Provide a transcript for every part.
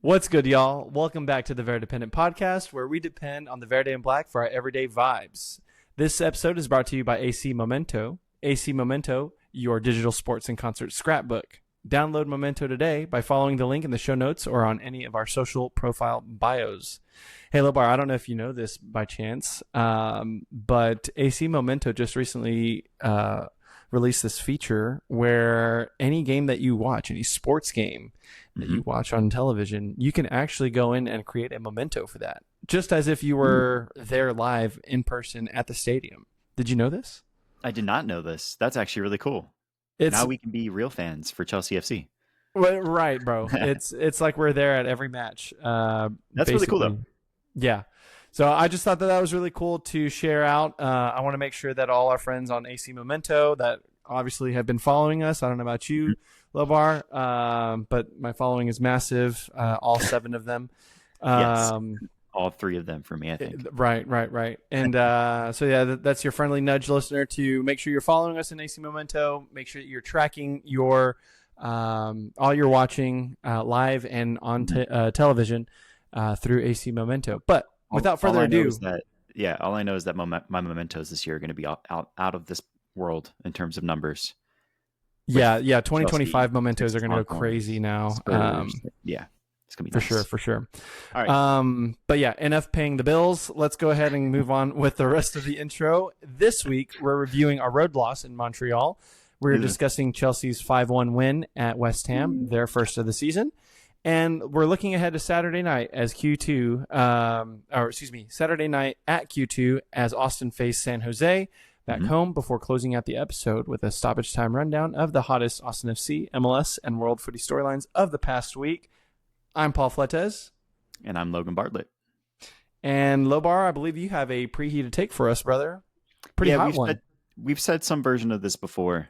What's good, y'all? Welcome back to the Verdependent podcast, where we depend on the Verde and Black for our everyday vibes. This episode is brought to you by AC Momento. AC Momento, your digital sports and concert scrapbook. Download Memento today by following the link in the show notes or on any of our social profile bios. Hey, Lobar, I don't know if you know this by chance, but AC Momento just recently released this feature where any game that you watch, any sports game that you watch on television, you can actually go in and create a memento for that, just as if you were there live in person at the stadium. Did you know this? I did not know this. That's actually really cool. Now we can be real fans for Chelsea FC. Well, right, bro. It's like we're there at every match. That's basically. really cool, though. Yeah. So I just thought that was really cool to share out. I want to make sure that all our friends on AC Memento that obviously have been following us. I don't know about you, Lobar, but my following is massive. All 7 of them. Yes. All 3 of them for me, I think. Right. And so, yeah, that's your friendly nudge, listener, to make sure you're following us in AC Memento. Make sure that you're tracking your all you're watching live and on television through AC Memento. But without further ado, all I know is that my mementos this year are going to be out of this world in terms of numbers. Yeah. 2025 mementos are going to go crazy now. Yeah. It's gonna be for sure. All right. But yeah, enough paying the bills. Let's go ahead and move on with the rest of the intro. This week, we're reviewing our road loss in Montreal. We're discussing Chelsea's 5-1 win at West Ham, their first of the season. And we're looking ahead to Saturday night as Saturday night at Q2 as Austin face San Jose back home before closing out the episode with a stoppage time rundown of the hottest Austin FC, MLS, and World Footy storylines of the past week. I'm Paul Fletes. And I'm Logan Bartlett. And Lobar, I believe you have a preheated take for us, brother. Pretty hot one. We've said some version of this before,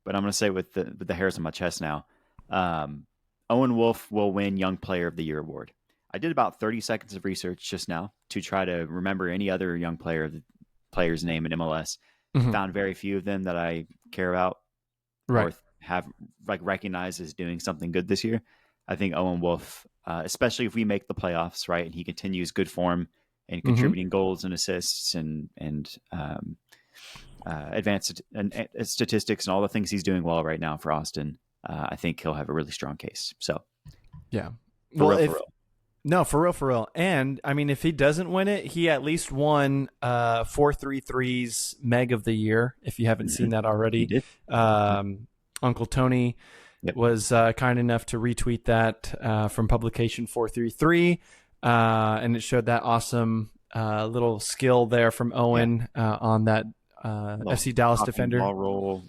but I'm going to say with the hairs on my chest now. Owen Wolff will win Young Player of the Year award. I did about 30 seconds of research just now to try to remember any other young player's name in MLS. Found very few of them that I care about or have recognized as doing something good this year. I think Owen Wolff, especially if we make the playoffs, right, and he continues good form and contributing goals and assists and advanced statistics and all the things he's doing well right now for Austin, I think he'll have a really strong case. So, yeah, for real. No, for real. And I mean, if he doesn't win it, he at least won 433's Meg of the Year. If you haven't seen that already, He did. Uncle Tony was kind enough to retweet that from publication 433, and it showed that awesome little skill there from Owen on that FC Dallas defender. Ball roll,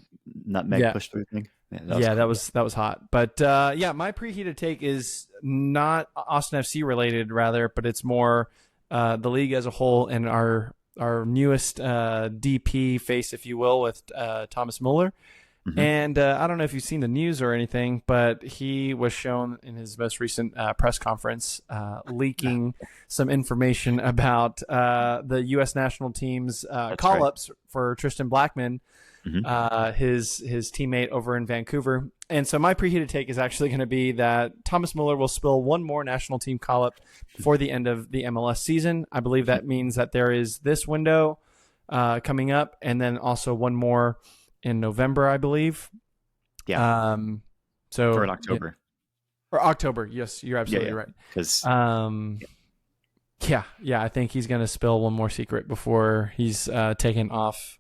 nutmeg push through thing. That was hot. But my preheated take is not Austin FC related, rather, but it's more the league as a whole and our newest DP face, if you will, with Thomas Muller. And I don't know if you've seen the news or anything, but he was shown in his most recent press conference leaking some information about the U.S. national team's call-ups for Tristan Blackman, his teammate over in Vancouver. And so my preheated take is actually going to be that Thomas Muller will spill one more national team call-up before the end of the MLS season. I believe that means that there is this window coming up and then also one more in November, I believe. Yeah. So for October. Or October. Yes, you're absolutely right. Because I think he's going to spill one more secret before he's taken off.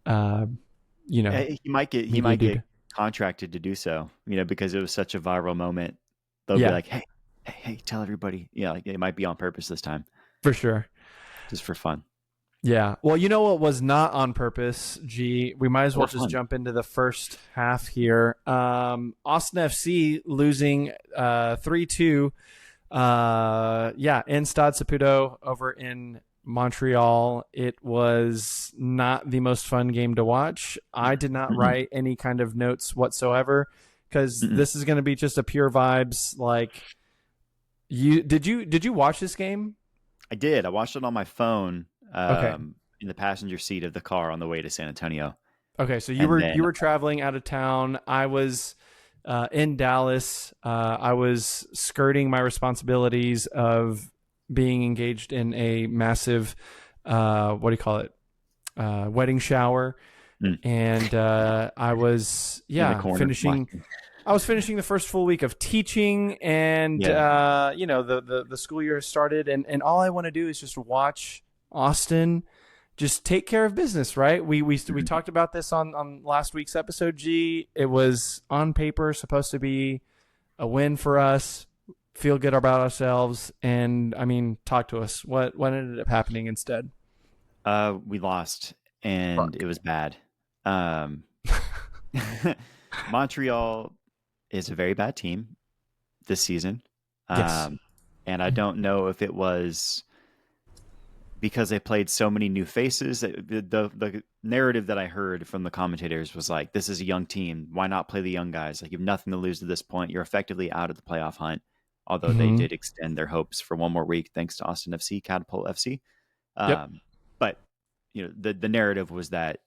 He might get contracted to do so. Because it was such a viral moment. They'll be like, hey, tell everybody. It might be on purpose this time. For sure. Just for fun. Yeah. Well, you know what was not on purpose, G? We might as well just jump into the first half here. Austin FC losing 3-2. In Stade Saputo over in Montreal. It was not the most fun game to watch. I did not write any kind of notes whatsoever because this is going to be just a pure vibes. Like, did you watch this game? I did. I watched it on my phone. In the passenger seat of the car on the way to San Antonio. Okay, so you were traveling out of town. I was in Dallas. I was skirting my responsibilities of being engaged in a massive, what do you call it? Wedding shower. Mm. And I was, In the corner. I was finishing the first full week of teaching, and the school year has started, and all I want to do is just watch Austin just take care of business, right? We talked about this on last week's episode, G. It was on paper supposed to be a win for us, feel good about ourselves, and I mean, talk to us. What ended up happening instead? We lost, and Fuck. it was bad. Montreal is a very bad team this season. Yes. And I don't know if it was because they played so many new faces. The narrative that I heard from the commentators was like, this is a young team. Why not play the young guys? Like, you have nothing to lose at this point. You're effectively out of the playoff hunt, although they Mhm. did extend their hopes for one more week thanks to Austin FC, Catapult FC. Yep. But the narrative was that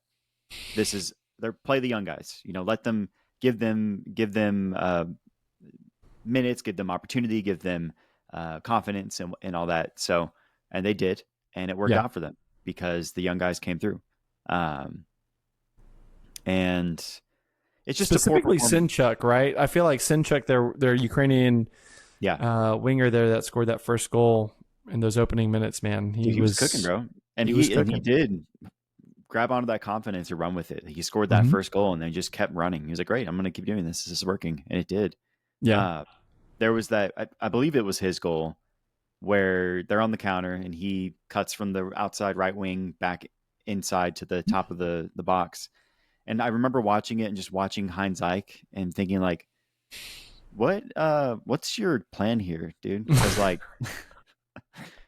they're play the young guys. Let them give them minutes, give them opportunity, give them confidence and all that. So, and they did, and it worked Yeah. out for them because the young guys came through. And it's just a poor Specifically performance. Sinchuk, right? I feel like Sinchuk, their Ukrainian Yeah, winger there that scored that first goal in those opening minutes, man. dude, he was cooking, bro, and he was he cooking. did grab onto that confidence and run with it. He scored that Mhm. first goal and then just kept running. He was like, "Great, I'm going to keep doing this. This is working," and it did. Yeah. Uh, there was that I believe it was his goal where they're on the counter and he cuts from the outside right wing back inside to the top of the box. And I remember watching it and just watching Heinz Eich and thinking like, what's your plan here, dude? Because like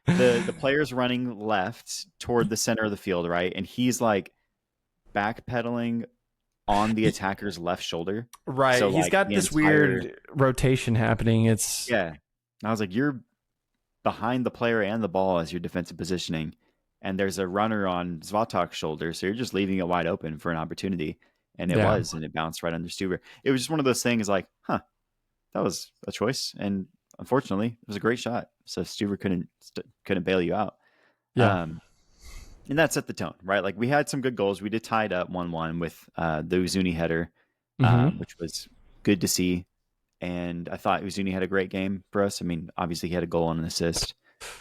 the player's running left toward the center of the field, right? And he's like backpedaling on the attacker's left shoulder. Right. So He's like got the this entire weird rotation happening. It's yeah. And I was like, you're behind the player and the ball as your defensive positioning, and there's a runner on Zvatak's shoulder, so you're just leaving it wide open for an opportunity. And yeah. it bounced right under Stuber. It was just one of those things like, that was a choice, and unfortunately, it was a great shot. So Stuber couldn't bail you out. Yeah. And that set the tone, right? Like we had some good goals. We did tie it up 1-1 with the Uzuni header, Mhm. which was good to see. And I thought Uzuni had a great game for us. I mean, obviously he had a goal and an assist.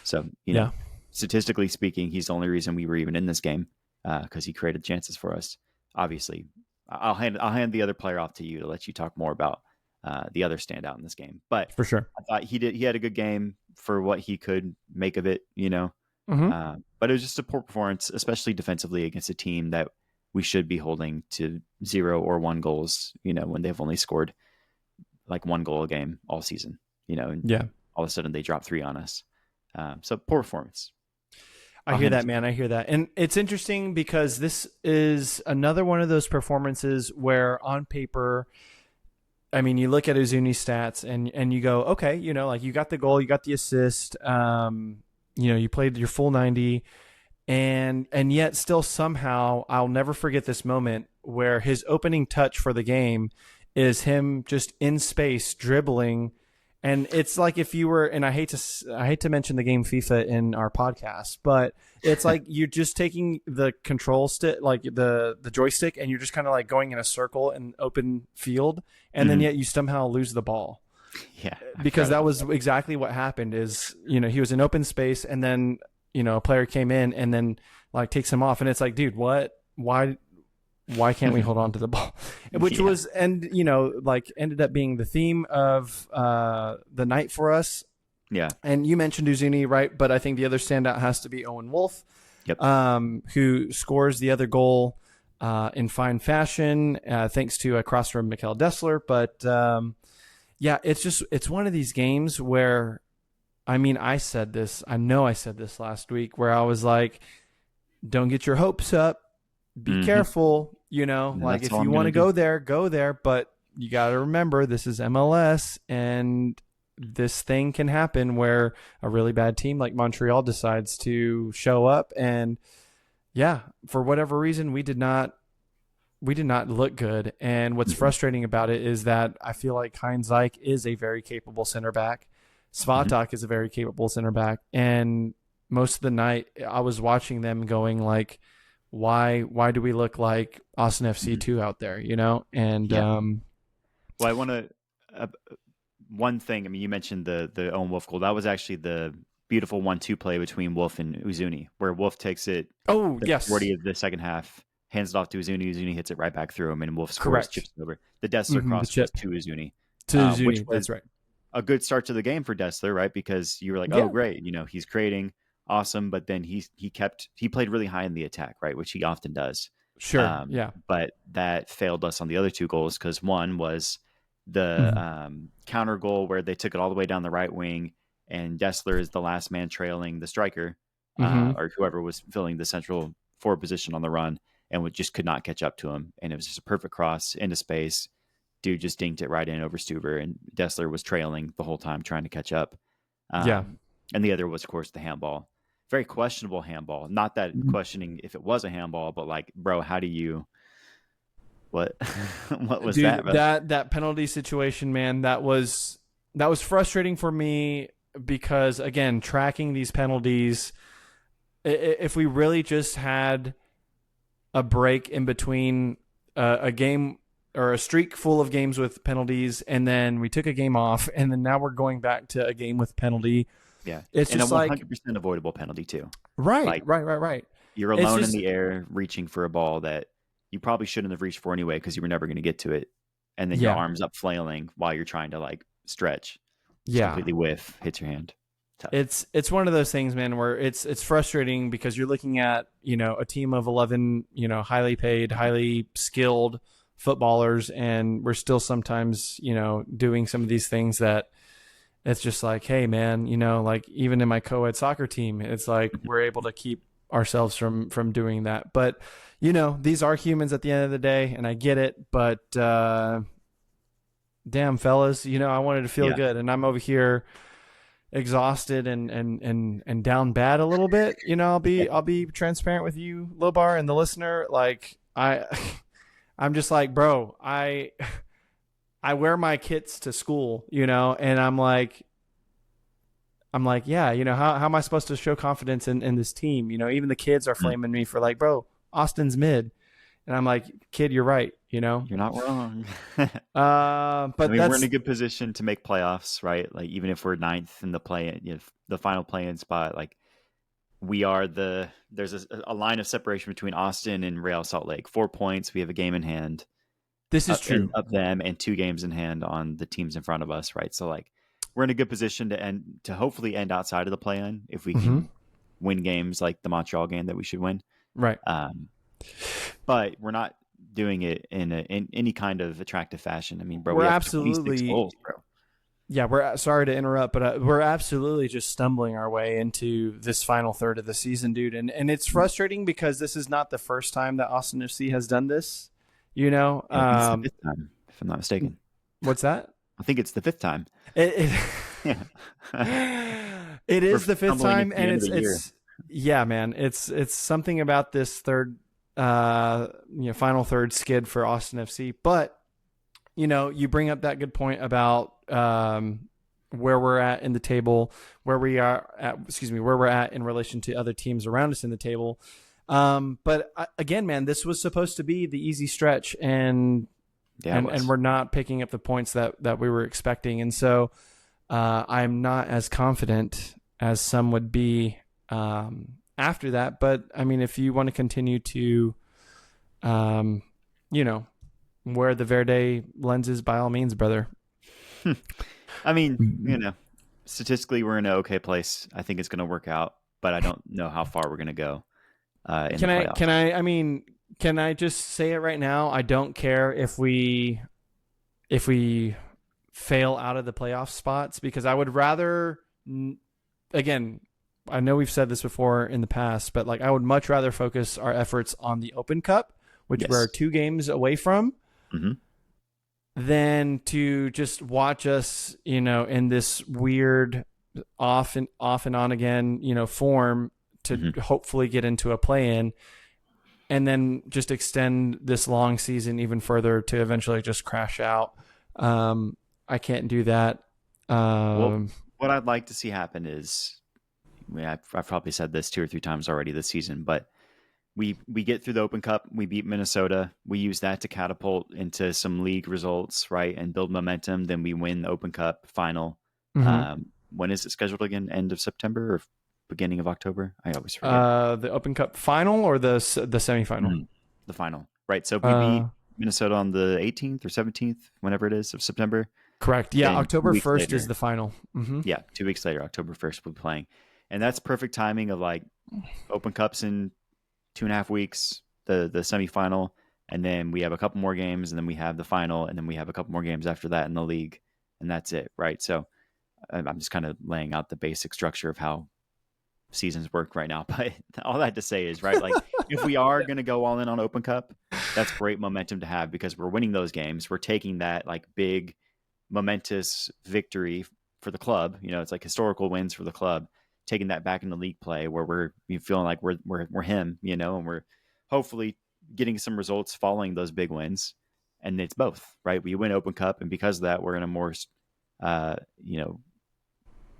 So, Yeah. statistically speaking, he's the only reason we were even in this game because he created chances for us. Obviously, I'll hand the other player off to you to let you talk more about the other standout in this game. But For sure. I thought he had a good game for what he could make of it, Mhm. But it was just a poor performance, especially defensively against a team that we should be holding to 0 or 1 goals, when they've only scored like 1 goal a game all season, and Yeah. all of a sudden they drop 3 on us. So poor performance. I I'll hear hand it that, to man. I hear that. And it's interesting because this is another one of those performances where on paper, I mean, you look at Uzuni's stats and you go, okay, like you got the goal, you got the assist, you played your full 90, and yet still somehow I'll never forget this moment where his opening touch for the game is him just in space dribbling. And it's like if you were, and I hate to mention the game FIFA in our podcast, but it's like you're just taking the control stick, like the joystick, and you're just kind of like going in a circle in open field, and then yet you somehow lose the ball. Yeah, Because that was exactly what happened. Is he was in open space, and then a player came in and then like takes him off, and it's like, dude, what? Why can't we hold on to the ball? Which was, and like ended up being the theme of the night for us. Yeah. And you mentioned Uzuni, right? But I think the other standout has to be Owen Wolf, Yep. who scores the other goal in fine fashion, thanks to a cross from Mikkel Dessler. But yeah, it's one of these games where, I mean, I know I said this last week, where I was like, don't get your hopes up. Be careful, like if you want to go there, but you got to remember this is MLS, and this thing can happen where a really bad team like Montreal decides to show up. And yeah, for whatever reason, we did not we did not look good. And what's frustrating about it is that I feel like Heinz Zijk is a very capable center back. Svatak is a very capable center back. And most of the night I was watching them going like, why do we look like Austin FC2 out there, you know? And well, I want to one thing. I mean, you mentioned the Owen Wolf goal. That was actually the beautiful 1-2 play between Wolf and Uzuni, where Wolf takes it 40 of the second half, hands it off to Uzuni. Uzuni hits it right back through him, and Wolf scores, chips over. The Dessler cross was to Uzuni. Which was that's right. A good start to the game for Dessler, right? Because you were like, oh, great, you know, he's creating, awesome, but then he played really high in the attack, right, which he often does. Sure, But that failed us on the other two goals because one was the counter goal where they took it all the way down the right wing, and Dessler is the last man trailing the striker or whoever was filling the central forward position on the run, and just could not catch up to him. And it was just a perfect cross into space. Dude just dinked it right in over Stuber, and Dessler was trailing the whole time trying to catch up. And the other was, of course, the handball. Very questionable handball. Not that questioning if it was a handball, but like, bro, how do you... What was Dude, that? Bro? That penalty situation, man, that was frustrating for me because, again, tracking these penalties, if we really just had a break in between a game or a streak full of games with penalties, and then we took a game off, and then now we're going back to a game with penalty. Yeah, it's and just a 100% like avoidable penalty too. Right, right. You're alone in the air, reaching for a ball that you probably shouldn't have reached for anyway because you were never going to get to it, and then your arms up flailing while you're trying to like stretch. Just completely whiff, hits your hand. Tough. It's one of those things, man, where it's frustrating because you're looking at, you know, a team of 11, you know, highly paid, highly skilled footballers, and we're still sometimes, you know, doing some of these things that it's just like, hey, man, you know, like even in my co-ed soccer team, it's like we're able to keep ourselves from doing that. But, you know, these are humans at the end of the day, and I get it. But damn, fellas, you know, I wanted to feel good, and I'm over here exhausted and down bad a little bit. You know, I'll be transparent with you, Lobar, and the listener. Like I'm just like, bro, I wear my kits to school, you know, and I'm like, yeah, you know, how am I supposed to show confidence in this team? You know, even the kids are flaming me for like, bro, Austin's mid. And I'm like, kid, you're right. You know, you're not wrong. But I mean, we're in a good position to make playoffs, right? Like even if we're ninth in the the final play-in spot, like there's a line of separation between Austin and Real Salt Lake. 4 points. We have a game in hand. This is true of them, and 2 games in hand on the teams in front of us, right? So like we're in a good position to hopefully end outside of the play-in if we can win games like the Montreal game that we should win. Right. But we're not doing it in any kind of attractive fashion. I mean, bro, we're we have absolutely 26 goals, bro. Yeah, we're sorry to interrupt, but we're absolutely just stumbling our way into this final third of the season, dude. And it's frustrating because this is not the first time that Austin FC has done this. You know, it's the 5th time, if I'm not mistaken. What's that? I think it's the 5th time. It is the 5th time, and it's yeah, man. It's something about this third, final third skid for Austin FC. But you know, you bring up that good point about where we're at in the table, where we're at in relation to other teams around us in the table. But again, man, this was supposed to be the easy stretch, and we're not picking up the points that we were expecting. And so I'm not as confident as some would be after that. But I mean, if you want to continue to, wear the Verde lenses, by all means, brother. I mean, you know, statistically, we're in an okay place. I think it's going to work out, but I don't know how far we're going to go. Can I just say it right now? I don't care if we fail out of the playoff spots, because I would rather, again, I know we've said this before in the past, but like I would much rather focus our efforts on the Open Cup, which we're 2 games away from, than to just watch us, you know, in this weird off and on again, you know, form to hopefully get into a play-in. and then just extend this long season even further to eventually just crash out. I can't do that. Well, Um, what I'd like to see happen is, I mean, I've probably said this 2 or 3 times already this season, but we get through the Open Cup, we beat Minnesota, we use that to catapult into some league results, right, and build momentum. Then we win the Open Cup final. mhm. When is it scheduled again? End of September or beginning of October? I always forget. The Open Cup final or the semifinal? Mhm. The final, right? So if we beat Uh, Minnesota on the 18th or 17th, whenever it is of September, Correct. Yeah, then 2 October weeks 1st is later, the final. Hmm. yeah, 2 weeks later, October 1st, we'll be playing, and that's perfect timing of like Open Cups in 2.5 weeks, the semifinal, and then we have a couple more games, and then we have the final, and then we have a couple more games after that in the league, and that's it, right? So I'm just kind of laying out the basic structure of how seasons work right now. But all that to say is, right, like if we are going to go all in on Open Cup, that's great momentum to have because we're winning those games. We're taking that like big momentous victory for the club. You know, it's like historical wins for the club, taking that back into league play where we're feeling like we're him, you know, and we're hopefully getting some results following those big wins. And it's both, right? We win Open Cup, and because of that, we're in a more, you know,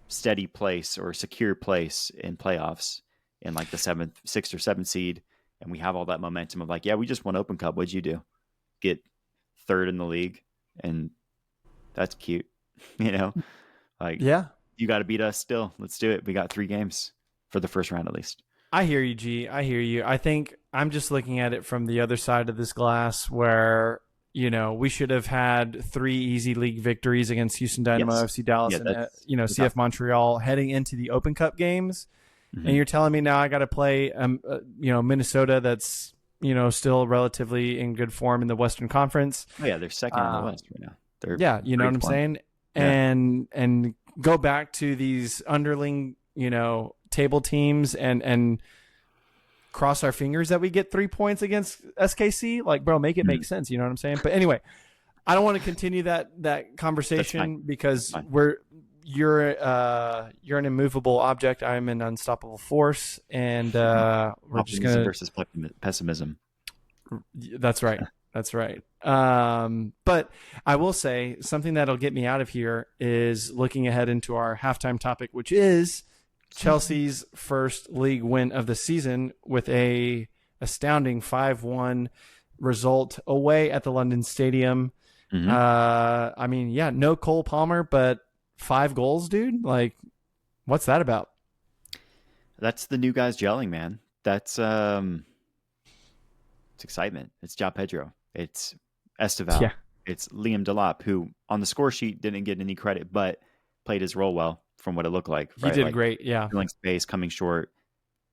steady place or secure place in playoffs in like the sixth or seventh seed. And we have all that momentum of like, yeah, we just won Open Cup. What'd you do? Get third in the league. And that's cute. You know, like Yeah. you got to beat us still. Let's do it. We got 3 games for the first round at least. I hear you, G. I hear you. I think I'm just looking at it from the other side of this glass where, we should have had 3 easy league victories against Houston Dynamo, Yes. FC Dallas, Yeah, and, that's CF Montreal heading into the Open Cup games. And mm-hmm. you're telling me now I got to play, Minnesota that's, still relatively in good form in the Western Conference. Oh yeah, they're second in the West right now. They're Yeah, you know what I'm form. saying? Yeah. And go back to these underling, table teams and cross our fingers that we get 3 points against SKC. Like, bro, make it make sense. You know what I'm saying? But anyway, I don't want to continue that conversation because you're an immovable object. I'm an unstoppable force, and we're just gonna versus pessimism. That's right. That's right. But I will say something that'll get me out of here is looking ahead into our halftime topic, which is Chelsea's first league win of the season with a astounding 5-1 result away at the London Stadium. Mm-hmm. I mean, yeah, no Cole Palmer, but 5 goals, dude. Like, what's that about? That's the new guys gelling, man. That's it's excitement. It's João Pedro. It's Esteval. Yeah. It's Liam Delap, who on the score sheet didn't get any credit, but played his role well from what it looked like. He did great, yeah. Filling space, coming short,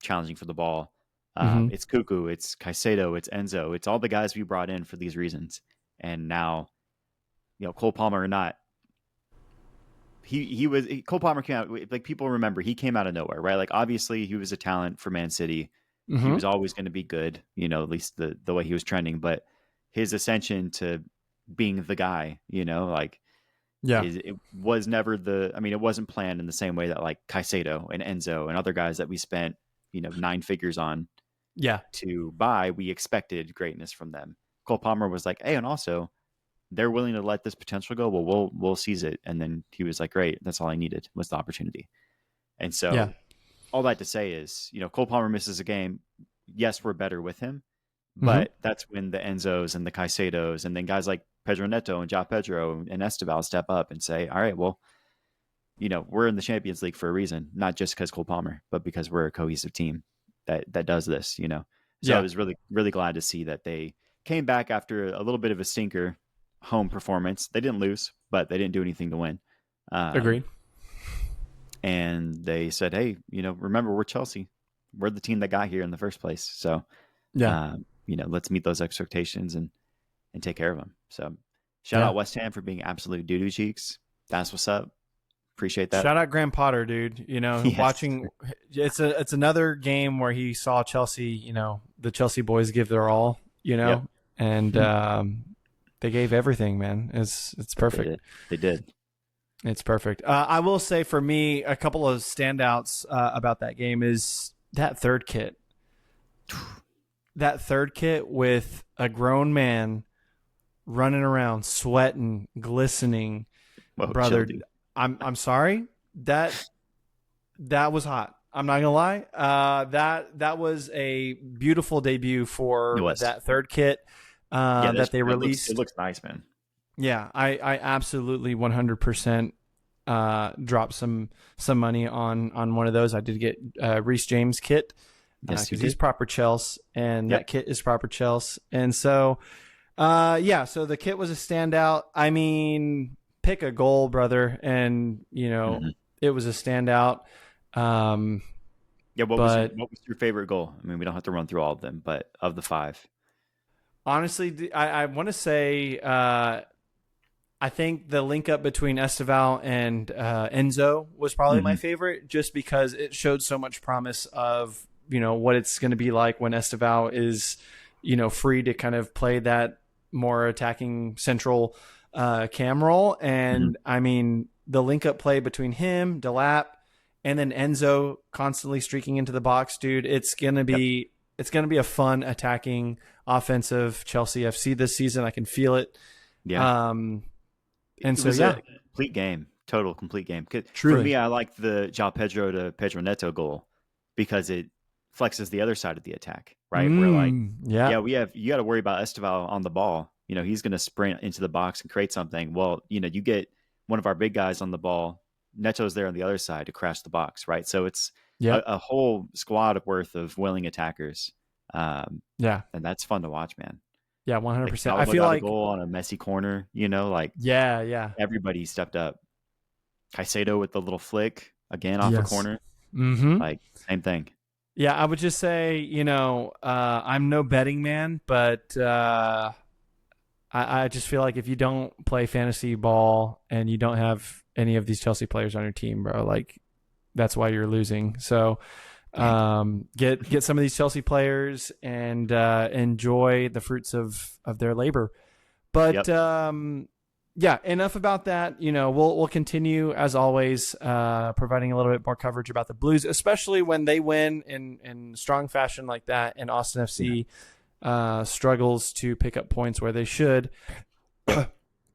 challenging for the ball. It's Cuckoo, it's Caicedo, it's Enzo. It's all the guys we brought in for these reasons. And now, Cole Palmer or not, Cole Palmer came out, like people remember, he came out of nowhere, right? Like obviously he was a talent for Man City. Mm-hmm. He was always going to be good, at least the way he was trending. But his ascension to being the guy, it was never it wasn't planned in the same way that like Caicedo and Enzo and other guys that we spent, 9 figures on to buy, we expected greatness from them. Cole Palmer was like, hey, and also they're willing to let this potential go. Well, we'll seize it. And then he was like, great. That's all I needed was the opportunity. And so all that to say is, Cole Palmer misses a game. Yes, we're better with him, but that's when the Enzos and the Caicedos and then guys like Pedro Neto and João Pedro and Esteval step up and say, all right, well, we're in the Champions League for a reason, not just because Cole Palmer, but because we're a cohesive team that does this, So I was really, really glad to see that they came back after a little bit of a stinker home performance. They didn't lose, but they didn't do anything to win. Agreed. And they said, hey, remember, we're Chelsea. We're the team that got here in the first place. So, let's meet those expectations and take care of them. So shout out West Ham for being absolute doo-doo cheeks. That's what's up. Appreciate that. Shout out Graham Potter, dude. Watching it's another game where he saw Chelsea, the Chelsea boys give their all, and they gave everything, man. It's perfect. They did. It's perfect. I will say for me, a couple of standouts about that game is that third kit. that third kit with a grown man running around, sweating, glistening, Whoa, chill, brother. dude. I'm sorry. That was hot. I'm not gonna lie. That was a beautiful debut It for was. that third kit Yeah, that they it released. looks nice, man. Yeah, I absolutely 100% dropped some money on one of those. I did get Reece James kit Yes, you because he's did. proper Chelsea, and Yep. that kit is proper Chelsea. And so, yeah, so the kit was a standout. I mean, pick a goal, brother, and Hmm. it was a standout. Um, Yeah, but what was your favorite goal? I mean, we don't have to run through all of them, but of the five. honestly, I want to say I think the link up between Esteval and Enzo was probably my Hmm. favorite, just because it showed so much promise of what it's going to be like when Esteval is free to kind of play that more attacking central cam role. Hmm. And I mean the link up play between him, Delap, and then Enzo constantly streaking into the box, dude. Yep. It's gonna be a fun attacking offensive Chelsea FC this season. I can feel it. Yeah. Um, and It so was yeah, a complete game, total complete game. 'Cause for truly. me, I like the João Pedro to Pedro Neto goal because it flexes the other side of the attack, right? Where like, Yeah. yeah, you got to worry about Esteval on the ball. He's going to sprint into the box and create something. Well, you get one of our big guys on the ball. Neto's there on the other side to crash the box, right? So it's Yep. a whole squad worth of willing attackers, Yeah. and that's fun to watch, man. Yeah. Like 100%. I Salva feel got a like, goal on a messy corner, like yeah. Yeah. everybody stepped up. Caicedo with the little flick again off a Yes. corner. Mm-hmm. Like same thing. Yeah. I would just say, I'm no betting man, but I just feel like if you don't play fantasy ball and you don't have any of these Chelsea players on your team, bro, like that's why you're losing. So Dang. get some of these Chelsea players and enjoy the fruits of their labor. But Yep. yeah, enough about that. We'll continue as always, providing a little bit more coverage about the Blues, especially when they win in strong fashion like that, and Austin Yeah. FC struggles to pick up points where they should.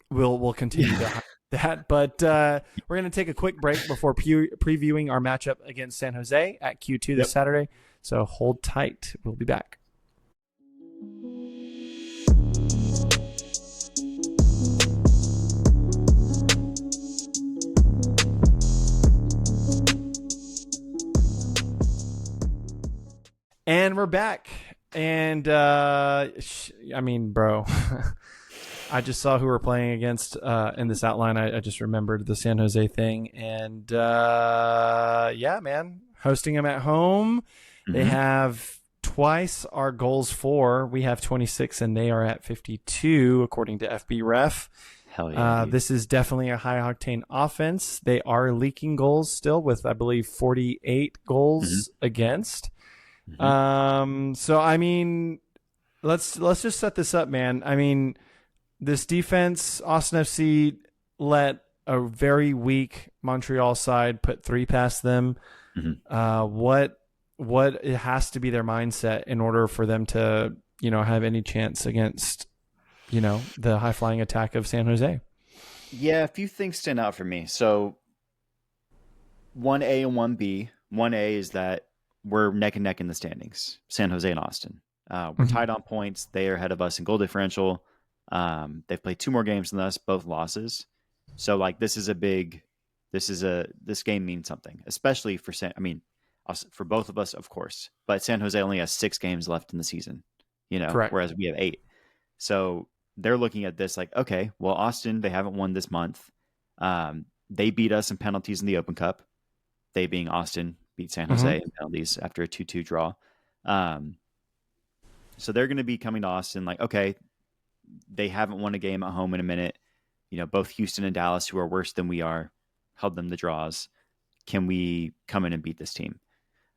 We'll continue to highlight that, but we're going to take a quick break before previewing our matchup against San Jose at Q2 this Yep. Saturday. So hold tight. We'll be back. And we're back. And I mean, bro, I just saw who we're playing against in this outline. I just remembered the San Jose thing. And yeah, man, hosting them at home. They Hmm. have twice our goals for. We have 26 and they are at 52, according to FB Ref. Hell yeah, dude. This is definitely a high octane offense. They are leaking goals still with, I believe, 48 goals against. Hmm. So I mean, let's just set this up, man. I mean, this defense, Austin FC let a very weak Montreal side put three past them. Hmm. What it has to be their mindset in order for them to have any chance against the high flying attack of San Jose. Yeah, a few things stand out for me. So 1A and 1B. 1A is that we're neck and neck in the standings, San Jose and Austin. We're tied on points. They are ahead of us in goal differential. They've played two more games than us, both losses. So like this game means something, especially for for both of us, of course. But San Jose only has 6 games left in the season, Correct. whereas we have 8. So they're looking at this like, okay, well, Austin, they haven't won this month. They beat us in penalties in the Open Cup. They being Austin beat San Jose in penalties after a 2-2 draw. So they're going to be coming to Austin like, okay, they haven't won a game at home in a minute. Both Houston and Dallas, who are worse than we are, held them to draws. Can we come in and beat this team?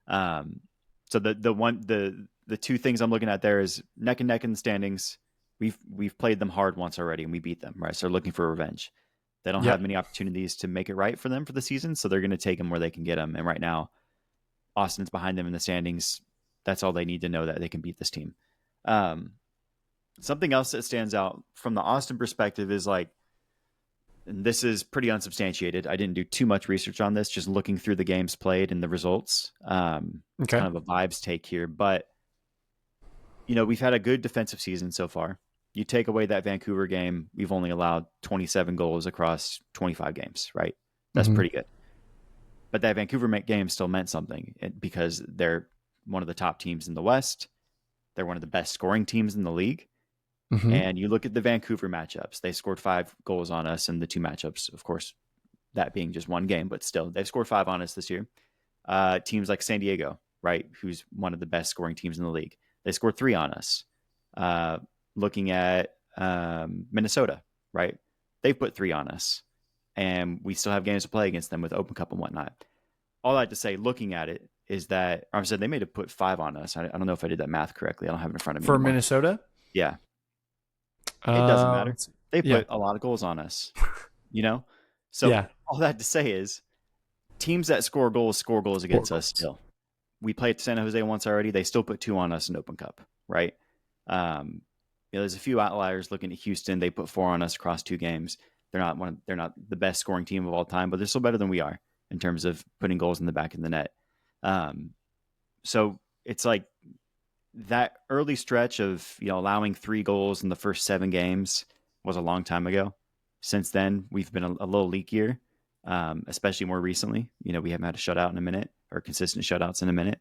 So the two things I'm looking at there is neck and neck in the standings. We've played them hard once already and we beat them, right? So they're looking for revenge. They don't have many opportunities to make it right for them for the season, so they're going to take them where they can get them. And right now, Austin's behind them in the standings. That's all they need to know that they can beat this team. Um, Something else that stands out from the Austin perspective is like, and this is pretty unsubstantiated. I didn't do too much research on this, just looking through the games played and the results. It's Okay. kind of a vibes take here, but we've had a good defensive season so far. You take away that Vancouver game, we've only allowed 27 goals across 25 games, right? That's Mm-hmm. pretty good. But that Vancouver game still meant something because they're one of the top teams in the West. They're one of the best scoring teams in the league. Mm-hmm. And you look at the Vancouver matchups, they scored 5 goals on us in the 2 matchups, of course, that being just one game, but still, they've scored 5 on us this year. Teams like San Diego, right, who's one of the best scoring teams in the league, they scored 3 on us. Looking at Minnesota, right, they put 3 on us, and we still have games to play against them with Open Cup and whatnot. All I had to say, looking at it, is that I said they may have put 5 on us. I don't know if I did that math correctly. I don't have it in front of me For anymore. Minnesota? Yeah. It doesn't matter. They yeah. put a lot of goals on us, So Yeah. all that to say is teams that score goals against us still. We played San Jose once already. They still put 2 on us in Open Cup, right? There's a few outliers looking at Houston. They put 4 on us across 2 games. They're not the best scoring team of all time, but they're still better than we are in terms of putting goals in the back of the net. So it's like that early stretch of allowing 3 goals in the first 7 games was a long time ago. Since then, we've been a little leakier, especially more recently. We haven't had a shutout in a minute, or consistent shutouts in a minute.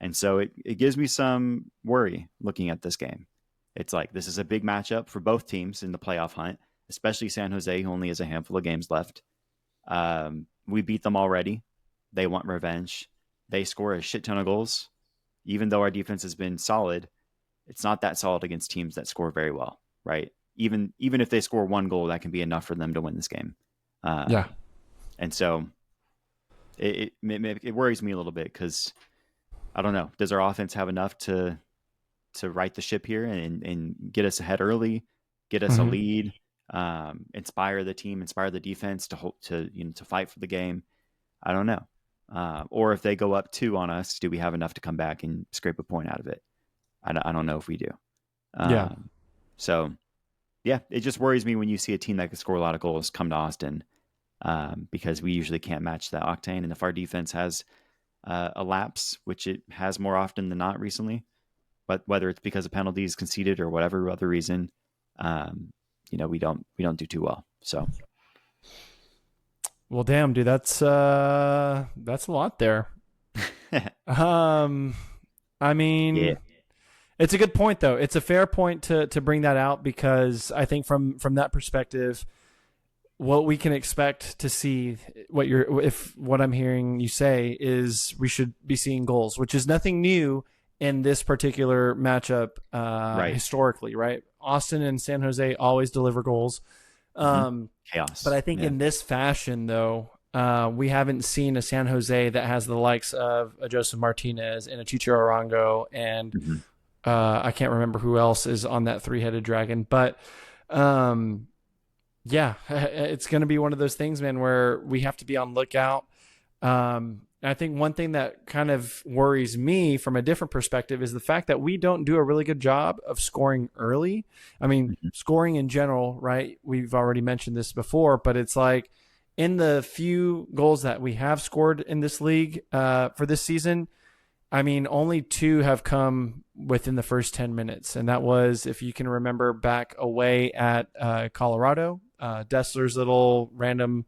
And so it gives me some worry looking at this game. It's like this is a big matchup for both teams in the playoff hunt, especially San Jose, who only has a handful of games left. We beat them already. They want revenge. They score a shit ton of goals. Even though our defense has been solid, it's not that solid against teams that score very well, right? Even if they score 1 goal, that can be enough for them to win this game. Yeah. And so it worries me a little bit because I don't know. Does our offense have enough to right the ship here and get us ahead early, get us a lead, inspire the team, inspire the defense to fight for the game? I don't know. Or if they go up 2 on us, do we have enough to come back and scrape a point out of it? I don't know if we do. Yeah. So, yeah, it just worries me when you see a team that can score a lot of goals come to Austin, because we usually can't match that octane. And if our defense has a lapse, which it has more often than not recently, but whether it's because of penalties conceded or whatever other reason, we don't do too well. So. Well, damn, dude, that's a lot there. I mean, Yeah. It's a good point, though. It's a fair point to bring that out, because I think from that perspective, what we can expect to see, what I'm hearing you say is we should be seeing goals, which is nothing new in this particular matchup, Right. historically, right? Austin and San Jose always deliver goals. Chaos. But I think in this fashion, though, we haven't seen a San Jose that has the likes of a Joseph Martinez and a Chicho Arango, and I can't remember who else is on that 3-headed dragon. But yeah, it's going to be one of those things, man, where we have to be on lookout. I think one thing that kind of worries me from a different perspective is the fact that we don't do a really good job of scoring early. I mean, scoring in general, right? We've already mentioned this before, but it's like in the few goals that we have scored in this league for this season, I mean, only 2 have come within the first 10 minutes. And that was, if you can remember, back away at Colorado, Dessler's little random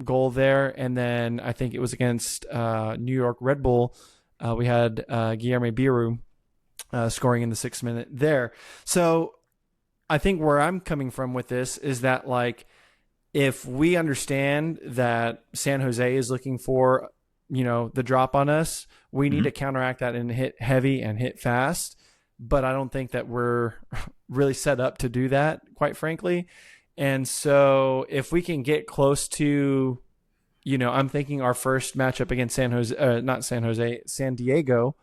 goal there. And then I think it was against New York Red Bull. We had Guilherme Biru scoring in the 6th minute there. So I think where I'm coming from with this is that, like, if we understand that San Jose is looking for, the drop on us, we need to counteract that and hit heavy and hit fast. But I don't think that we're really set up to do that, quite frankly. And so if we can get close to, I'm thinking our first matchup against San Diego,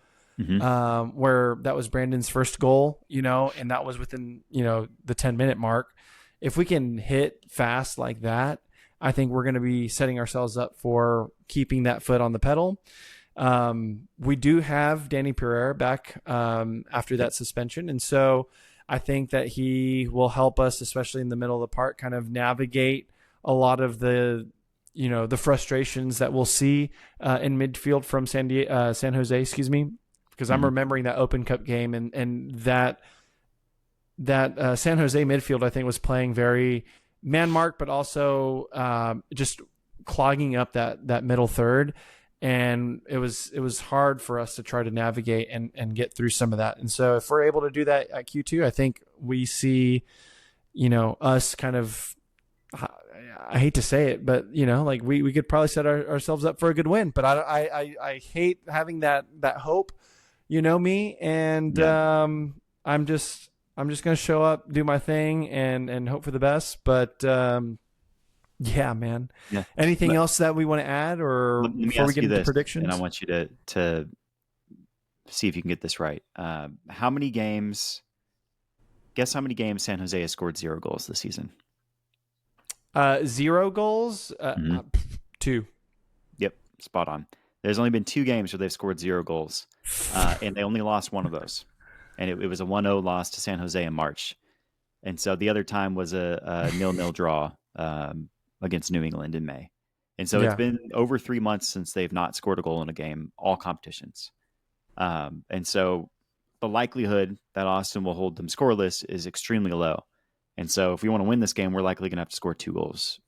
where that was Brandon's first goal, and that was within, the 10-minute mark. If we can hit fast like that, I think we're going to be setting ourselves up for keeping that foot on the pedal. We do have Danny Pereira back after that suspension, and so I think that he will help us, especially in the middle of the park, kind of navigate a lot of the the frustrations that we'll see in midfield from San Jose, excuse me, because I'm remembering that Open Cup game and that San Jose midfield I think was playing very man mark, but also just clogging up that middle third. And it was hard for us to try to navigate and get through some of that. And so if we're able to do that at Q2, I think we see, us kind of, I hate to say it, but like we could probably set ourselves up for a good win. But I hate having that hope, me, and I'm just gonna show up, do my thing, and hope for the best. But yeah, man. Yeah. Anything else that we want to add, or before we get into predictions? And I want you to see if you can get this right. How many games? Guess how many games San Jose has scored 0 goals this season? 0 goals. 2. Yep, spot on. There's only been 2 games where they've scored 0 goals, and they only lost one of those, and it was a 1-0 loss to San Jose in March, and so the other time was a 0-0 draw. Against New England in May. And so it's been over 3 months since they've not scored a goal in a game, all competitions. And so the likelihood that Austin will hold them scoreless is extremely low. And so if we want to win this game, we're likely going to have to score 2 goals,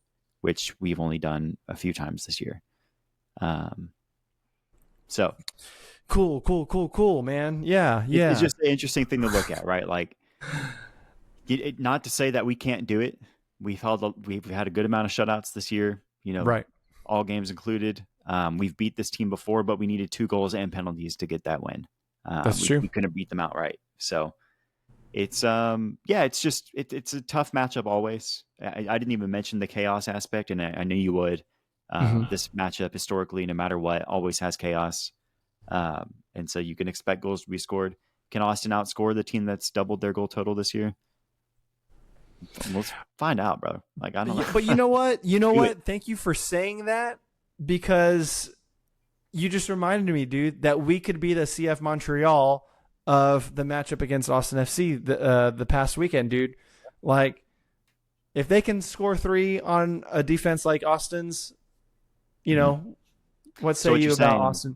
which we've only done a few times this year. So cool, man. Yeah. It's just an interesting thing to look at, right? Like, not to say that we can't do it. We've had a good amount of shutouts this year, right. All games included. We've beat this team before, but we needed 2 goals and penalties to get that win. That's true. We couldn't beat them outright. So it's it's a tough matchup always. I didn't even mention the chaos aspect, and I knew you would. This matchup historically, no matter what, always has chaos. And so you can expect goals to be scored. Can Austin outscore the team that's doubled their goal total this year? Let's find out, bro. Like, I don't know. But you know what? Thank you for saying that, because you just reminded me, dude, that we could be the CF Montreal of the matchup against Austin FC the past weekend, dude. Like, if they can score 3 on a defense like Austin's, what say you about Austin?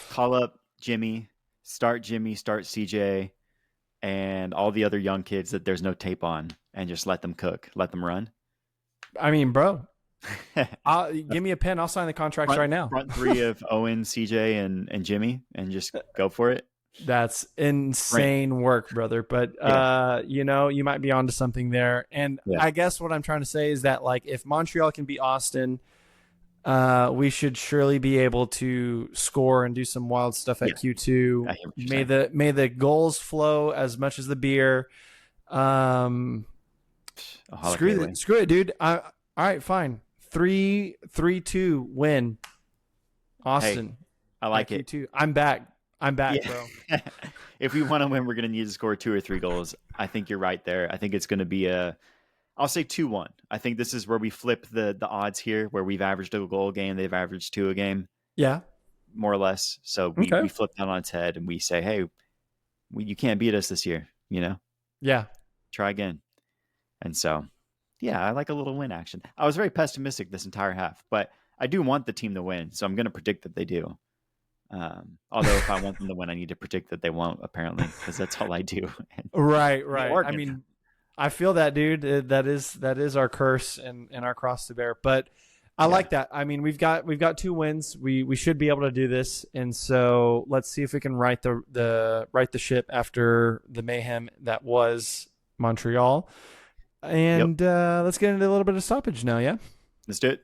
Call up Jimmy, start CJ, and all the other young kids that there's no tape on, and just let them cook, let them run. I mean, bro, give me a pen. I'll sign the contracts right now. Front 3 of Owen, CJ, and Jimmy, and just go for it. That's insane work, brother. But, you might be onto something there. And I guess what I'm trying to say is that, like, if Montreal can beat Austin, we should surely be able to score and do some wild stuff at Q2. May the goals flow as much as the beer. Screw it, dude. All right, fine. 3-2 win. Austin. Hey, I like it. Q2. I'm back, bro. If we want to win, we're going to need to score 2 or 3 goals. I think you're right there. I think it's going to be I'll say 2-1. I think this is where we flip the odds here, where we've averaged a goal a game, they've averaged 2 a game. Yeah. More or less. So we flip that on its head and we say, hey, you can't beat us this year, Yeah. Try again. And so, I like a little win action. I was very pessimistic this entire half, but I do want the team to win, so I'm going to predict that they do. Although if I want them to win, I need to predict that they won't, apparently, because that's all I do. Right. I mean, I feel that, dude. That is our curse and our cross to bear. But I like that. I mean, we've got 2 wins. We should be able to do this, and so let's see if we can right the ship after the mayhem that was Montreal. And let's get into a little bit of stoppage now. Yeah, let's do it.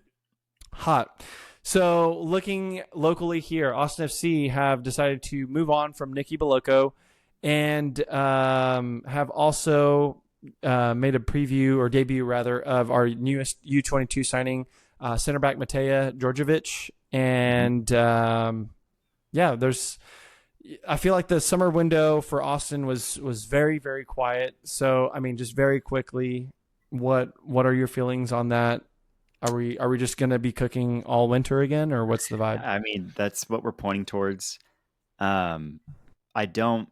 Hot. So looking locally here, Austin FC have decided to move on from Nicky Belloco, and have also made a preview or debut rather of our newest U22 signing, center back Mateja Djordjevic. And I feel like the summer window for Austin was very, very quiet. So I mean, just very quickly, what are your feelings on that? Are we just gonna be cooking all winter again, or what's the vibe? I mean, that's what we're pointing towards. Um, I don't,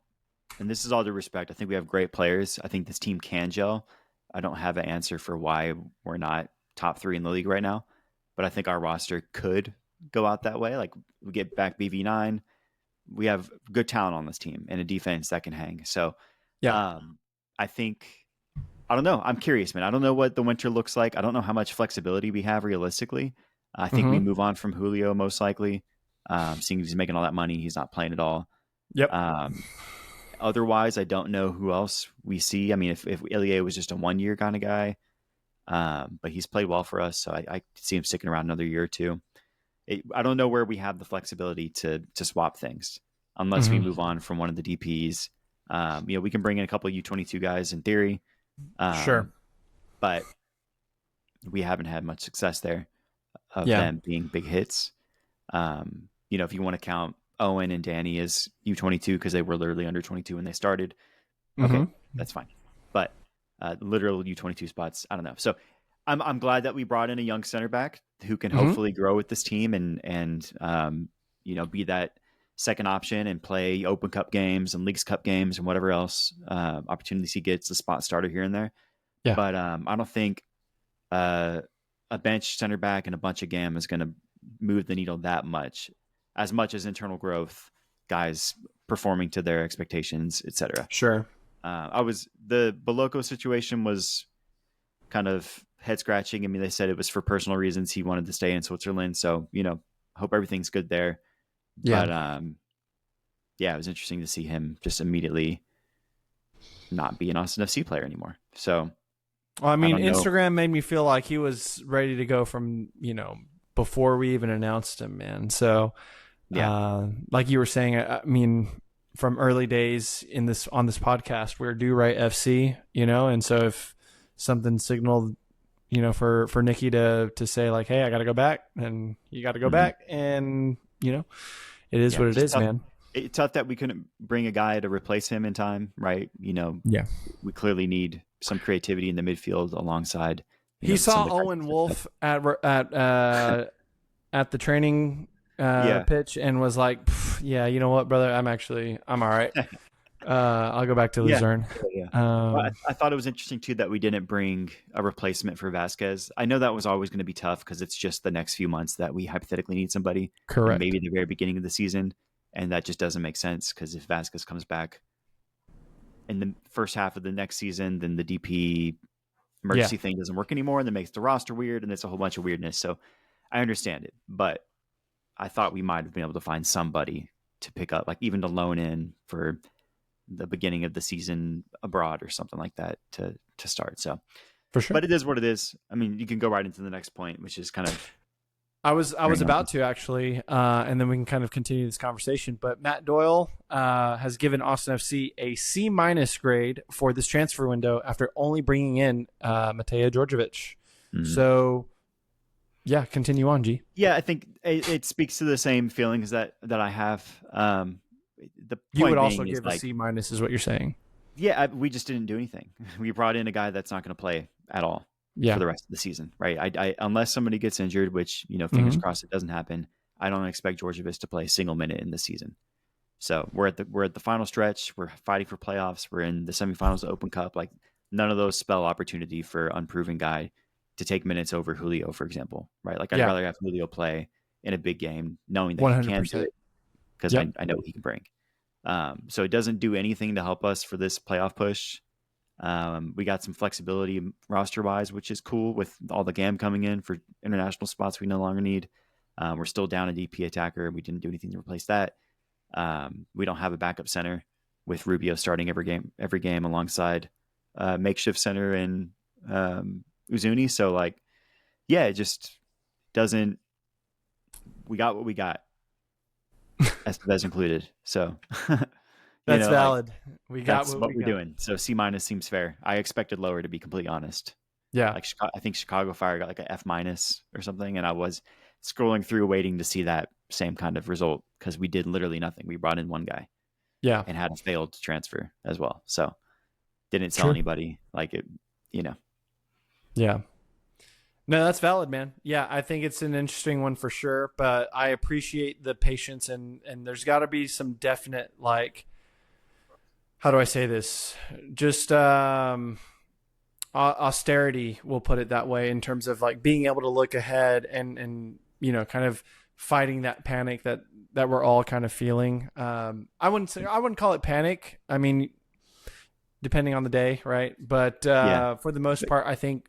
and this is all due respect. I think we have great players. I think this team can gel. I don't have an answer for why we're not top three in the league right now, but I think our roster could go out that way. Like we get back BV9, we have good talent on this team and a defense that can hang. So, Yeah. I think I don't know. I'm curious, man. I don't know what the winter looks like. I don't know how much flexibility we have realistically. I think we Mm-hmm. move on from Julio most likely. Seeing he's making all that money, he's not playing at all. Yep. Um, Otherwise, I don't know who else we see. I mean, if Ilie was just a 1 year kind of guy, but he's played well for us, so I see him sticking around another year or two. I don't know where we have the flexibility to swap things unless we Mm-hmm. move on from one of the DPs. We can bring in a couple of U22 guys in theory, Sure. um, but we haven't had much success there of Yeah. them being big hits. If you want to count Owen and Danny as U22 because they were literally under 22 when they started, okay, Mm-hmm. that's fine. But literal U22 spots, I don't know. So I'm glad that we brought in a young center back who can Mm-hmm. hopefully grow with this team and be that second option and play Open Cup games and Leagues Cup games and whatever else opportunities he gets, the spot starter here and there. Yeah. But I don't think uh, a bench center back and a bunch of GAM is going to move the needle that much as internal growth, guys performing to their expectations, etc. Sure. The Boloko situation was kind of head scratching. I mean, they said it was for personal reasons. He wanted to stay in Switzerland. So, hope everything's good there. Yeah. But yeah, it was interesting to see him just immediately not be an Austin FC player anymore. So Well, I I mean, don't know. Instagram made me feel like he was ready to go from, before we even announced him, man. So, Yeah. like you were saying, I mean, from early days on this podcast, we're Do Right FC, and so if something signaled, for Nikki to say like, hey, I got to go back, and you got to go Mhm. back, and it is Yeah. what it Just is, tough. man. It's tough that we couldn't bring a guy to replace him in time, right? Yeah. We clearly need some creativity in the midfield alongside, He some saw of the guys. Owen Wolf at the training Yeah. pitch and was like, yeah, you know what, brother, I'm all right. I'll go back to Yeah. Luzerne. Yeah. Well, I thought it was interesting too that we didn't bring a replacement for Vasquez. I know that was always going to be tough because it's just the next few months that we hypothetically need somebody, and Correct. maybe the very beginning of the season, and that just doesn't make sense because if Vasquez comes back in the first half of the next season, then the DP emergency thing doesn't work anymore, and that makes the roster weird, and it's a whole bunch of weirdness. So I understand it, but I thought we might have been able to find somebody to pick up, like even to loan in for the beginning of the season abroad or something like that to start. So, For sure. but it is what it is. I mean, you can go right into the next point, which is kind of I was carrying on. about to actually, and then we can kind of continue this conversation. But Matt Doyle has given Austin FC a C- grade for this transfer window after only bringing in Mateo Djordjevic. Mhm. So, yeah, continue on, G. Yeah, I think it speaks to the same feelings that I have. The You would point also being is give a like, C-, is what you're saying. yeah, we just didn't do anything. We brought in a guy that's not going to play at all Yeah. for the rest of the season, right? I unless somebody gets injured, which fingers crossed it doesn't happen. I don't expect Djordjevic to play a single minute in the season. So we're at the final stretch. We're fighting for playoffs. We're in the semifinals of Open Cup. Like none of those spell opportunity for unproven guy to take minutes over Julio, for example, right? Like I'd Yeah. rather have Julio play in a big game, knowing that he can do 100%. it because Yep. I know what he can bring. So it doesn't do anything to help us for this playoff push. We got some flexibility roster wise, which is cool with all the GAM coming in for international spots we no longer need. We're still down a DP attacker. We didn't do anything to replace that. We don't have a backup center with Rubio starting every game alongside makeshift center and Uzuni. So like, yeah, it just doesn't. We got what we got, as included. So That's valid. We got that's what what we we're got. doing. So C- seems fair. I expected lower, to be completely honest. Yeah. Like I think Chicago Fire got like a F- or something, and I was scrolling through waiting to see that same kind of result because we did literally nothing. We brought in one guy Yeah. and had a failed transfer as well. So didn't sell True. anybody. Like it. Yeah. No, that's valid, man. Yeah, I think it's an interesting one for sure, but I appreciate the patience, and there's got to be some definite, like, how do I say this? Just austerity, we'll put it that way, in terms of like being able to look ahead and kind of fighting that panic that we're all kind of feeling. I wouldn't call it panic. I mean, depending on the day, right? But Yeah. for the most part, I think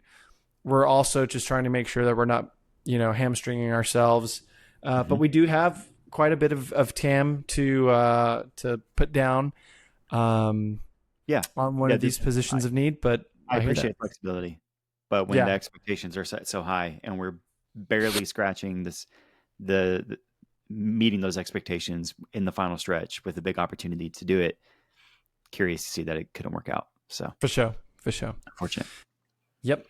we're also just trying to make sure that we're not, hamstringing ourselves. But Hmm. we do have quite a bit of TAM to put down um, Yeah. on one Yeah. of these I, positions of need. But I I hear that. appreciate flexibility, but when the Yeah, expectations are set so high and we're barely scratching the meeting those expectations in the final stretch with a big opportunity to do it, curious to see that it couldn't work out. So for sure, for sure. unfortunate. Yep.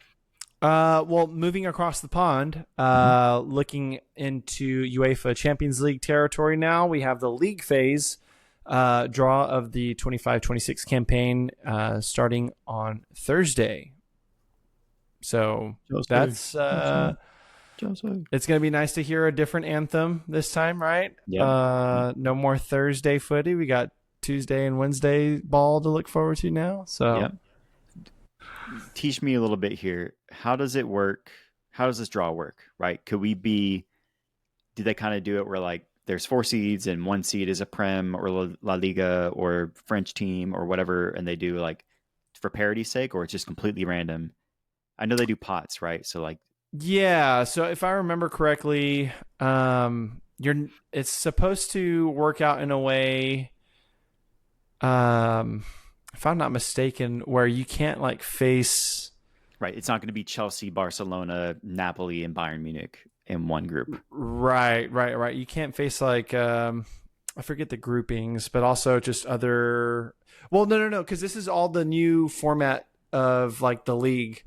Well, moving across the pond, Hmm. looking into UEFA Champions League territory now, we have the league phase draw of the 25-26 campaign starting on Thursday. So Chelsea, that's Chelsea, Chelsea. it's going to be nice to hear a different anthem this time, right? Yep. No more Thursday footy. We got Tuesday and Wednesday ball to look forward to now. So Yep. Teach me a little bit here. How does it work? How does this draw work? Right? Could we be? Do they kind of do it where like there's four seeds and one seed is a Prem or La Liga or French team or whatever, and they do like for parity's sake, or it's just completely random? I know they do pots, right? So like, yeah, so if I remember correctly, you're it's supposed to work out in a way, um, if I'm not mistaken, where you can't like face. right, it's not going to be Chelsea, Barcelona, Napoli, and Bayern Munich in one group. Right, right, right. You can't face like I forget the groupings, but also just other. Well, no, because this is all the new format of like the league,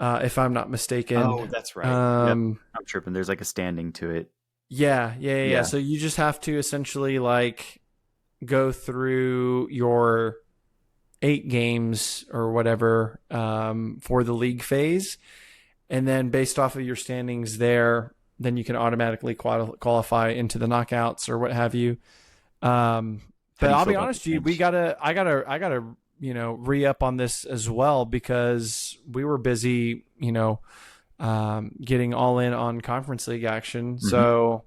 if I'm not mistaken. Oh, that's right. Yep, Um, I'm tripping. There's like a standing to it. yeah. Yeah, So you just have to essentially like go through your 8 games or whatever for the league phase, and then based off of your standings there, then you can automatically qualify into the knockouts or what have you. Um, how but do you I'll feel be about the honest with you, change? I gotta, re up on this as well because we were busy, getting all in on conference league action. Hmm. So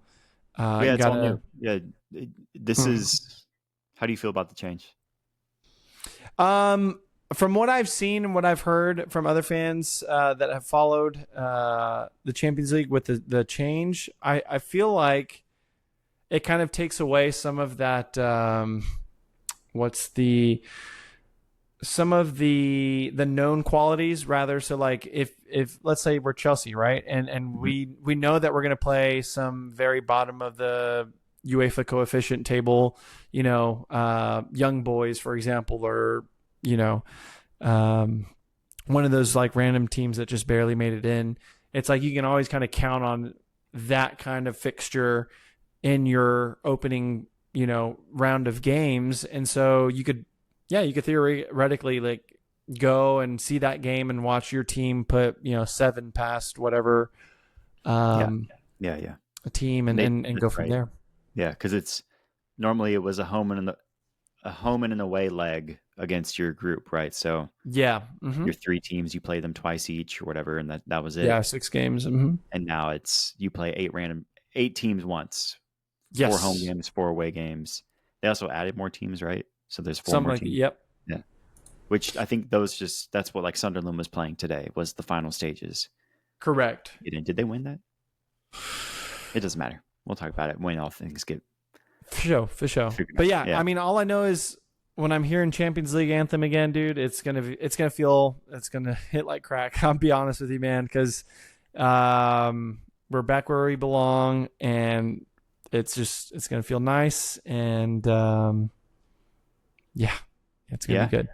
Well, yeah, it's all gotta. new. Yeah, this is. How do you feel about the change? Um, from what I've seen and what I've heard from other fans that have followed the Champions League with the change, I feel like it kind of takes away some of that. What's the some of the known qualities rather? So like if let's say we're Chelsea, right, and Hmm. we know that we're going to play some very bottom of the UEFA coefficient table, young boys, for example, or you know um, one of those like random teams that just barely made it in. It's like you can always kind of count on that kind of fixture in your opening, round of games. And so you could theoretically like go and see that game and watch your team put, 7 past whatever Yeah, um, yeah. a team And and that's go from right. there. Yeah, because it's normally it was a home and an away leg against your group, right? So Yeah. your three teams, you play them twice each or whatever, and that was it. Yeah. 6 games. And now it's you play eight teams once, four home Yes. games, four away games. They also added more teams, right? So there's four Something more like that. teams. Yep. Yeah. Which I think that's what like Sunderland was playing today was the final stages. Correct. Did they win that? It doesn't matter. We'll talk about it when all things get For sure, for sure. figured But out. yeah, Yeah. I mean, all I know is when I'm hearing Champions League anthem again, dude, it's gonna hit like crack. I'll be honest with you, man, because we're back where we belong, and it's gonna feel nice, and yeah, it's gonna be Yeah. good.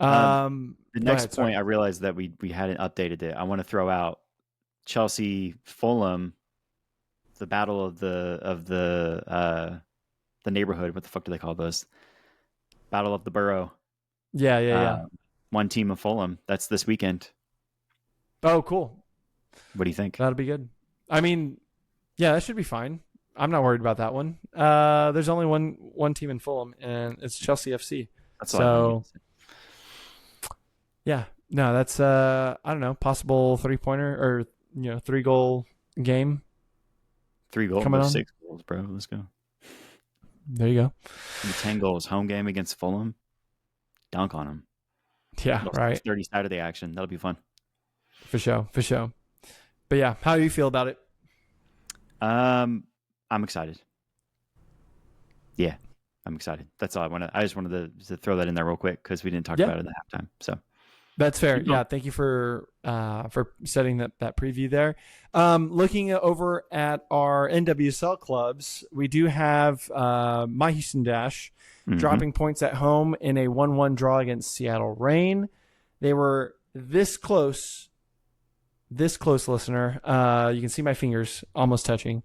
Um, Um, the Go ahead. next Sorry. point I realized that we hadn't updated it. I want to throw out Chelsea Fulham, the battle of the neighborhood. What the fuck do they call those? Battle of the borough. Yeah. Uh, one team of Fulham. That's this weekend. Oh, cool. What do you think? That'll be good. I mean, yeah, that should be fine. I'm not worried about that one. There's only one team in Fulham, and it's Chelsea FC. That's all I wanted to say. Yeah, no, that's I don't know, possible 3-pointer or 3-goal game. 3 goals, coming on. 6 goals, bro. Let's go. There you go. 10 goals home game against Fulham. Dunk on them. Yeah, right. 30 Saturday action. That'll be fun. For sure. But yeah, how do you feel about it? I'm excited. Yeah, I'm excited. That's all I wanted. I just wanted to throw that in there real quick because we didn't talk about it in the halftime. So that's fair. Yeah, thank you for setting that preview there. Looking over at our NWSL clubs, we do have my Houston Dash dropping points at home in a 1-1 draw against Seattle Reign. They were this close, listener. You can see my fingers almost touching.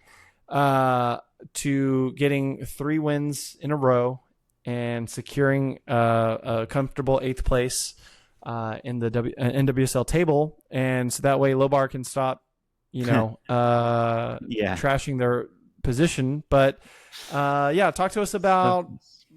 To getting 3 wins in a row and securing a comfortable 8th place in the NWSL table, and so that way Lobar can stop, trashing their position. But talk to us about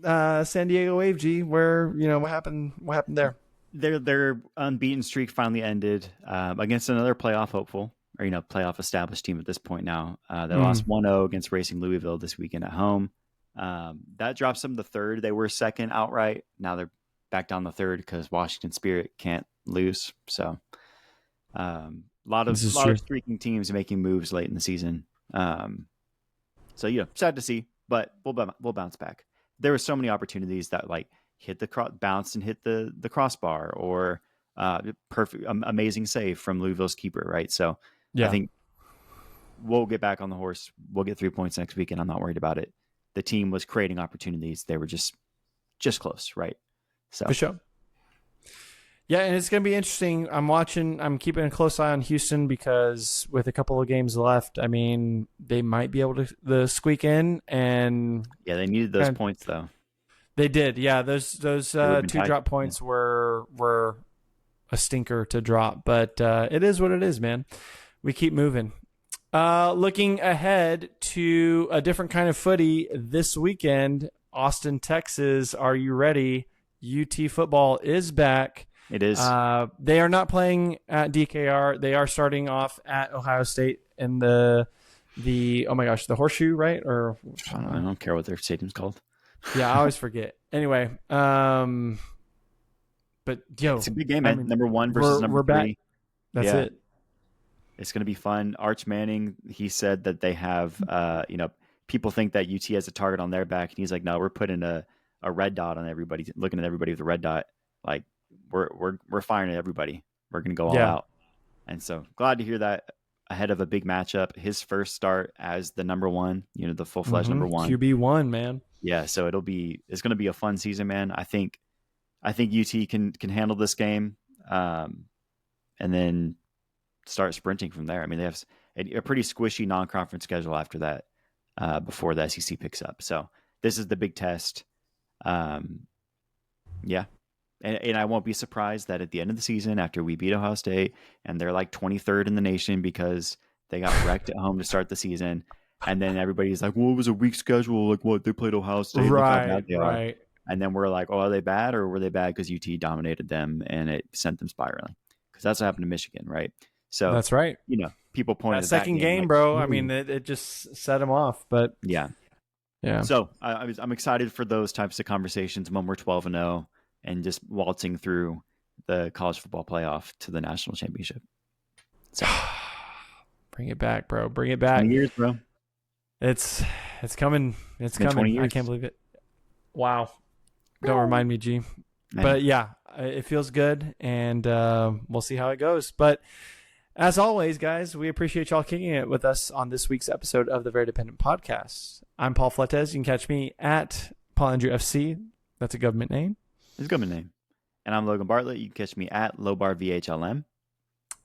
San Diego Wave, G. Where what happened there? Their unbeaten streak finally ended against another playoff hopeful, or playoff established team at this point now. They lost 1-0 against Racing Louisville this weekend at home. That drops them to 3rd. They were 2nd outright. Now they're back down the 3rd because Washington Spirit can't lose. So a lot of streaking teams making moves late in the season. Sad to see, but we'll bounce back. There were so many opportunities that hit bounced and hit the crossbar, or perfect, amazing save from Louisville's keeper, right? So I think we'll get back on the horse. We'll get 3 points next week, and I'm not worried about it. The team was creating opportunities. They were just close, right? So for sure. Yeah, and it's going to be interesting. I'm keeping a close eye on Houston because with a couple of games left, I mean, they might be able to squeak in. And yeah, they needed those points though. They did. Yeah, those 2 drop points were a stinker to drop, but it is what it is, man. We keep moving. Looking ahead to a different kind of footy this weekend, Austin, Texas. Are you ready? UT football is back. It is. They are not playing at DKR. They are starting off at Ohio State in the the Horseshoe, right? Or I don't care what their stadium's called. Yeah, I always forget. Anyway, but it's a big game, man. Number 1 versus number 3. Back. That's it. It's going to be fun. Arch Manning, he said that they have, people think that UT has a target on their back, and he's like, no, we're putting a red dot on everybody, looking at everybody with a red dot. Like we're firing at everybody. We're going to go all out. And so glad to hear that ahead of a big matchup. His first start as the number 1, the full-fledged number 1. QB1, man. Yeah, so it's going to be a fun season, man. I think UT can handle this game, and then start sprinting from there. I mean, they have a pretty squishy non-conference schedule after that, before the SEC picks up. So this is the big test. And I won't be surprised that at the end of the season, after we beat Ohio State and they're like 23rd in the nation because they got wrecked at home to start the season, and then everybody's like, well, it was a weak schedule. Like, what? They played Ohio State. Right. And then we're like, oh, are they bad, or were they bad because UT dominated them and it sent them spiraling? Because that's what happened to Michigan, right? So that's right. People pointed that second game, bro. I mean, it just set them off. But yeah. So I'm excited for those types of conversations when we're 12-0 and just waltzing through the college football playoff to the national championship. So bring it back, bro. Bring it back. 20 years, bro. It's coming. It's coming. 20 years. I can't believe it. Wow. Don't remind me, G. But yeah, it feels good, and we'll see how it goes. But as always, guys, we appreciate y'all kicking it with us on this week's episode of the Verdependent podcast. I'm Paul Fletes. You can catch me at Paul Andrew FC. That's a government name. It's a government name. And I'm Logan Bartlett. You can catch me at Lobar VHLM.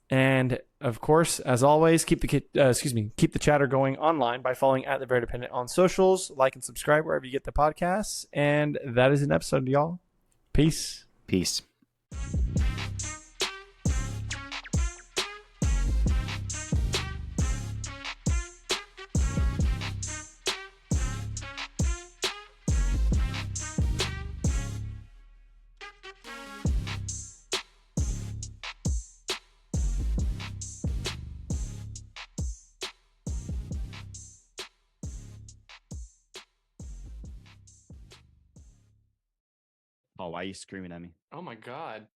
And of course, as always, keep the chatter going online by following at the Verdependent on socials. Like and subscribe wherever you get the podcasts. And that is an episode, y'all. Peace. Peace. Paul, why are you screaming at me? Oh my God.